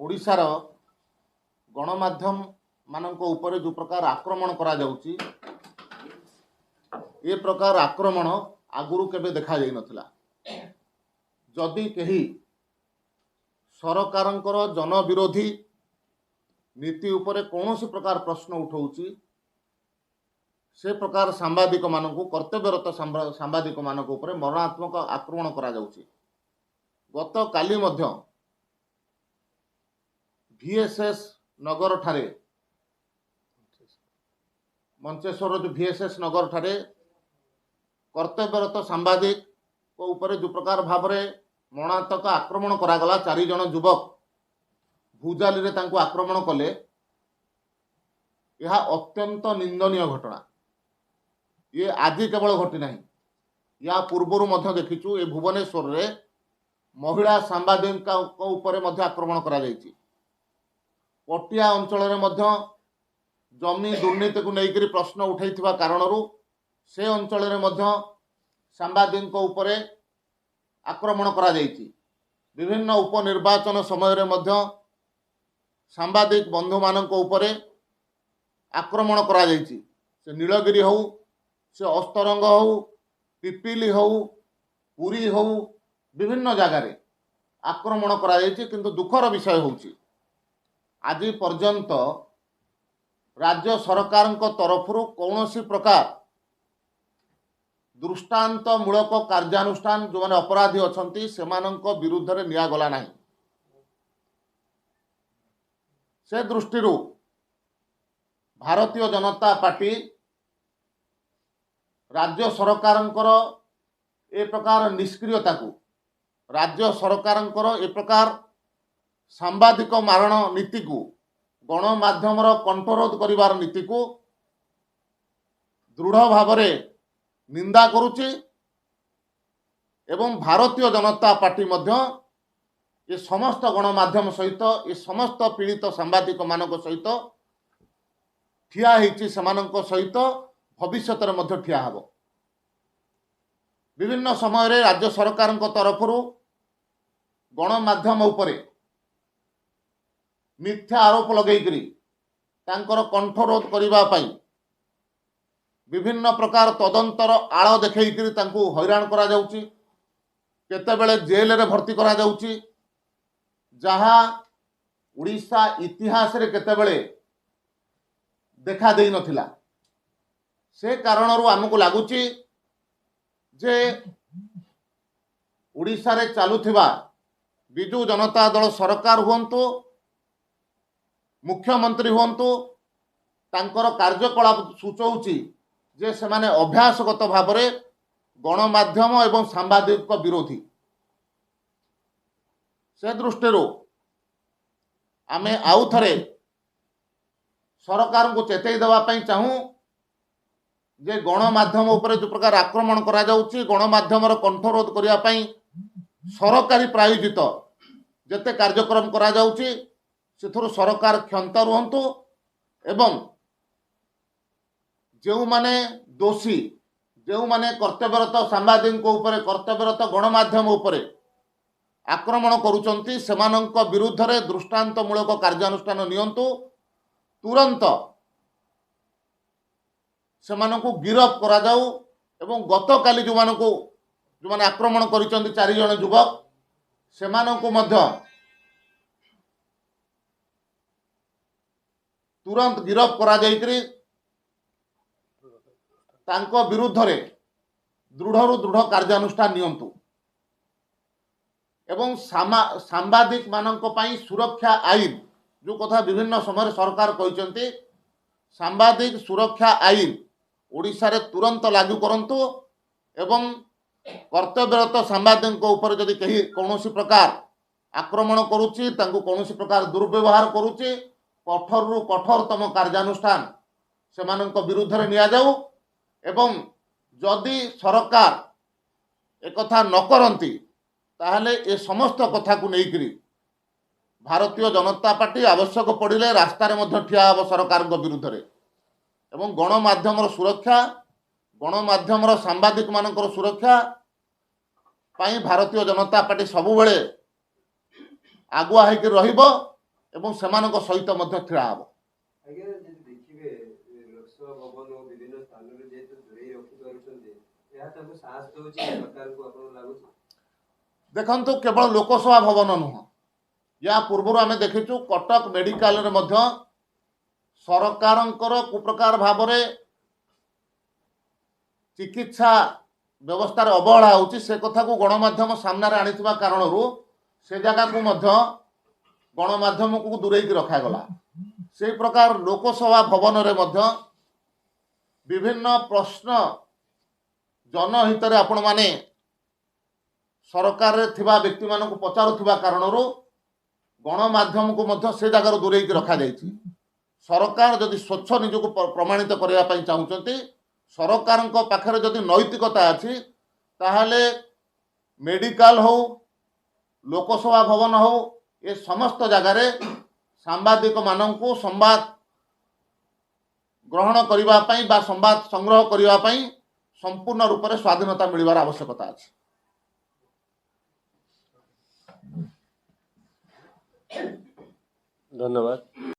ओडिशार गणमाध्यम मानक ऊपर जो प्रकार आक्रमण करा जाउची ए प्रकार आक्रमण आगुरु केबे देखा जाई नथिला। जदि केही सरकारंकर जन विरोधी नीति उपरे कौनसी प्रकार प्रश्न उठाउची से प्रकार सांबादिक मानक कर्तव्यरत सांबादिक मानक उपरे मरणात्मक आक्रमण करा जाउची। गत काली मध्य VSS नगर ठारे मंचेश्वर जो VSS नगर ठारे कर्तव्यरत सांबादिक को ऊपर जो प्रकार भाव में मरणात्मक आक्रमण करागला। 4 जन युवक भुजाली रे तांको आक्रमण कले। यह अत्यंत निंदनीय घटना। ये आज केवल घटी नहीं, या पूर्वर मध्य देखिचु ए भुवनेश्वर रे महिला सांबादिक ऊपर मध्य आक्रमण करा जायछि। पटिया अंचल रे मध्य जमी दुर्नीति को लेकर प्रश्न उठाइथिबा कारणरू से अंचल रे मध्य सांबादिक ऊपर आक्रमण करा जायछि। विभिन्न उपनिर्वाचन समय रे मध्य सांबादिक बंधु मानक ऊपर आक्रमण करा जायछि। से नीलगिरी हो, से अस्तरंग हो, पिपिली हो, पुरी हो, विभिन्न जगार आक्रमण करा जायछि। किंतु दुखर विषय होछि आज पर्यंत राज्य सरकार तरफरु कौनसी प्रकार दृष्टांत मूलक कार्यानुष्ठान जो माने अपराधी अछंती सेमानंक विरुद्ध रे निया गला नाही। से दृष्टिरु भारतीय जनता पार्टी राज्य सरकारंकर ए प्रकार निष्क्रियता को, राज्य सरकारंकर ए प्रकार सांबादिक मारण नीति को, गणमाध्यम कंठरोध करिवार नीति को दृढ़ भाव में निंदा करुची। एवं भारतीय जनता पार्टी मध्य ये समस्त गणमाध्यम सहित ये समस्त पीड़ित सांबादिक मानक सहित ठिया होइछि। सेमानक सहित भविष्य में मध्य ठिया हबो। विभिन्न समय रे राज्य सरकार तरफरु गणमाध्यम उपरे मिथ्या आरोप लगेकरी तांकर कंठरोध करिबा पई विभिन्न प्रकार तदंतर आड़ देखैकरी तांको हैरान करा जाउची। केतेबेले जेल रे भर्ती करा जाउची, जहा उड़ीसा इतिहास रे केतेबेले देखा देई नथिला। से कारणरू हमकु लागुची जे उड़ीसा रे चालुथिबा बिजू जनता दल सरकार हुंतु, मुख्यमंत्री हुंतु, तांकर कार्यकलाप सूचौची जे से माने अभ्यासगत भाव में गणमाध्यम एवं सांबादिक विरोधी। से दृष्टि आमे आउ थरे सरकार को चेतई देवाई चाहूँ जे गणमाध्यम उपरे जो प्रकार आक्रमण करा जाउची, गणमाध्यम कंठरोध करने सरकारी प्रायोजित जेते कार्यक्रम करा जाउची सेथुरु सरकार क्षमता रुहंतु एवं जो माने दोषी, जो माने कर्तव्यरत सांबादिक ऊपर, कर्तव्यरत गणमाध्यम ऊपर आक्रमण करुचंती सेमानंक विरुद्ध रे दृष्टांत मूलक कार्यानुष्ठान नियंतु। तुरंत सेमानंकु गिरफ करा जाऊ। एवं गत काली जो माने आक्रमण करिचंती 4 जन युवक सेमानंकु मध्य तुरंत गिरफ करा जाइकरी तांको विरुद्ध रे दृढ़ दृढ़ कार्यानुष्ठान नियंतु। एवं सांबादिक मानक पई सुरक्षा आईन जो कथा विभिन्न समय सरकार कहिसंती, सांबादिक सुरक्षा आईन ओडिशा रे तुरंत लागू करंतु। एवं कर्तव्यरत सांबादिक ऊपर जदि कहीं कौनसी प्रकार आक्रमण करुची, तांको कौनसी प्रकार दुर्व्यवहार करुची, कठोर रु कठोरतम कार्यानुष्ठान सेमानंक विरुद्ध रे निया जाऊ। एवं जदि सरकार एक कथा न करंती ताहले ए समस्त कथा को लेकर भारतीय जनता पार्टी आवश्यक पड़े रास्तार ठिया हम सरकार विरुद्ध रे। एवं गणमाध्यम सुरक्षा, गणमाध्यम सांबादिक मान सुरक्षा पाई भारतीय जनता पार्टी सबुबले आगुआ होकर रहिबो ଏବଂ ସେମାନଙ୍କ ସହିତ ମଧ୍ୟ ଠିଆ ହେବ। ଆଜ୍ଞା ଯଦି ଦେଖିବେ ଲୋକସଭା ଭବନ ଓ ବିଭିନ୍ନ ସ୍ଥାନରେ ଯେହେତୁ ଦୂରେଇ ରଖିପାରୁଛନ୍ତି, ଏହା ତାଙ୍କୁ ସାହସ ଦେଉଛି ସରକାରଙ୍କୁ, ଆପଣଙ୍କୁ ଲାଗୁଛି? ଦେଖନ୍ତୁ, କେବଳ ଲୋକସଭା ଭବନ ନୁହଁ, ୟା ପୂର୍ବରୁ ଆମେ ଦେଖିଛୁ କଟକ ମେଡିକାଲରେ ମଧ୍ୟ ସରକାରଙ୍କର କୁପ୍ରକାର ଭାବରେ ଚିକିତ୍ସା ବ୍ୟବସ୍ଥାରେ ଅବହେଳା ହେଉଛି, ସେ କଥାକୁ ଗଣମାଧ୍ୟମ ସାମ୍ନାରେ ଆଣିଥିବା କାରଣରୁ ସେ ଜାଗାକୁ ମଧ୍ୟ ଗଣମାଧ୍ୟମକୁ ଦୂରେଇକି ରଖାଗଲା। ସେହି ପ୍ରକାର ଲୋକସଭା ଭବନରେ ମଧ୍ୟ ବିଭିନ୍ନ ପ୍ରଶ୍ନ ଜନହିତରେ ଆପଣମାନେ ସରକାରରେ ଥିବା ବ୍ୟକ୍ତିମାନଙ୍କୁ ପଚାରୁଥିବା କାରଣରୁ ଗଣମାଧ୍ୟମକୁ ମଧ୍ୟ ସେ ଜାଗାରୁ ଦୂରେଇକି ରଖାଯାଇଛି। ସରକାର ଯଦି ସ୍ୱଚ୍ଛ ନିଜକୁ ପ୍ରମାଣିତ କରିବା ପାଇଁ ଚାହୁଁଛନ୍ତି, ସରକାରଙ୍କ ପାଖରେ ଯଦି ନୈତିକତା ଅଛି, ତାହେଲେ ମେଡିକାଲ ହଉ, ଲୋକସଭା ଭବନ ହଉ, ଏ ସମସ୍ତ ଜାଗାରେ ସାମ୍ବାଦିକମାନଙ୍କୁ ସମ୍ବାଦ ଗ୍ରହଣ କରିବା ପାଇଁ ବା ସମ୍ବାଦ ସଂଗ୍ରହ କରିବା ପାଇଁ ସମ୍ପୂର୍ଣ୍ଣ ରୂପରେ ସ୍ୱାଧୀନତା ମିଳିବାର ଆବଶ୍ୟକତା ଅଛି। ଧନ୍ୟବାଦ।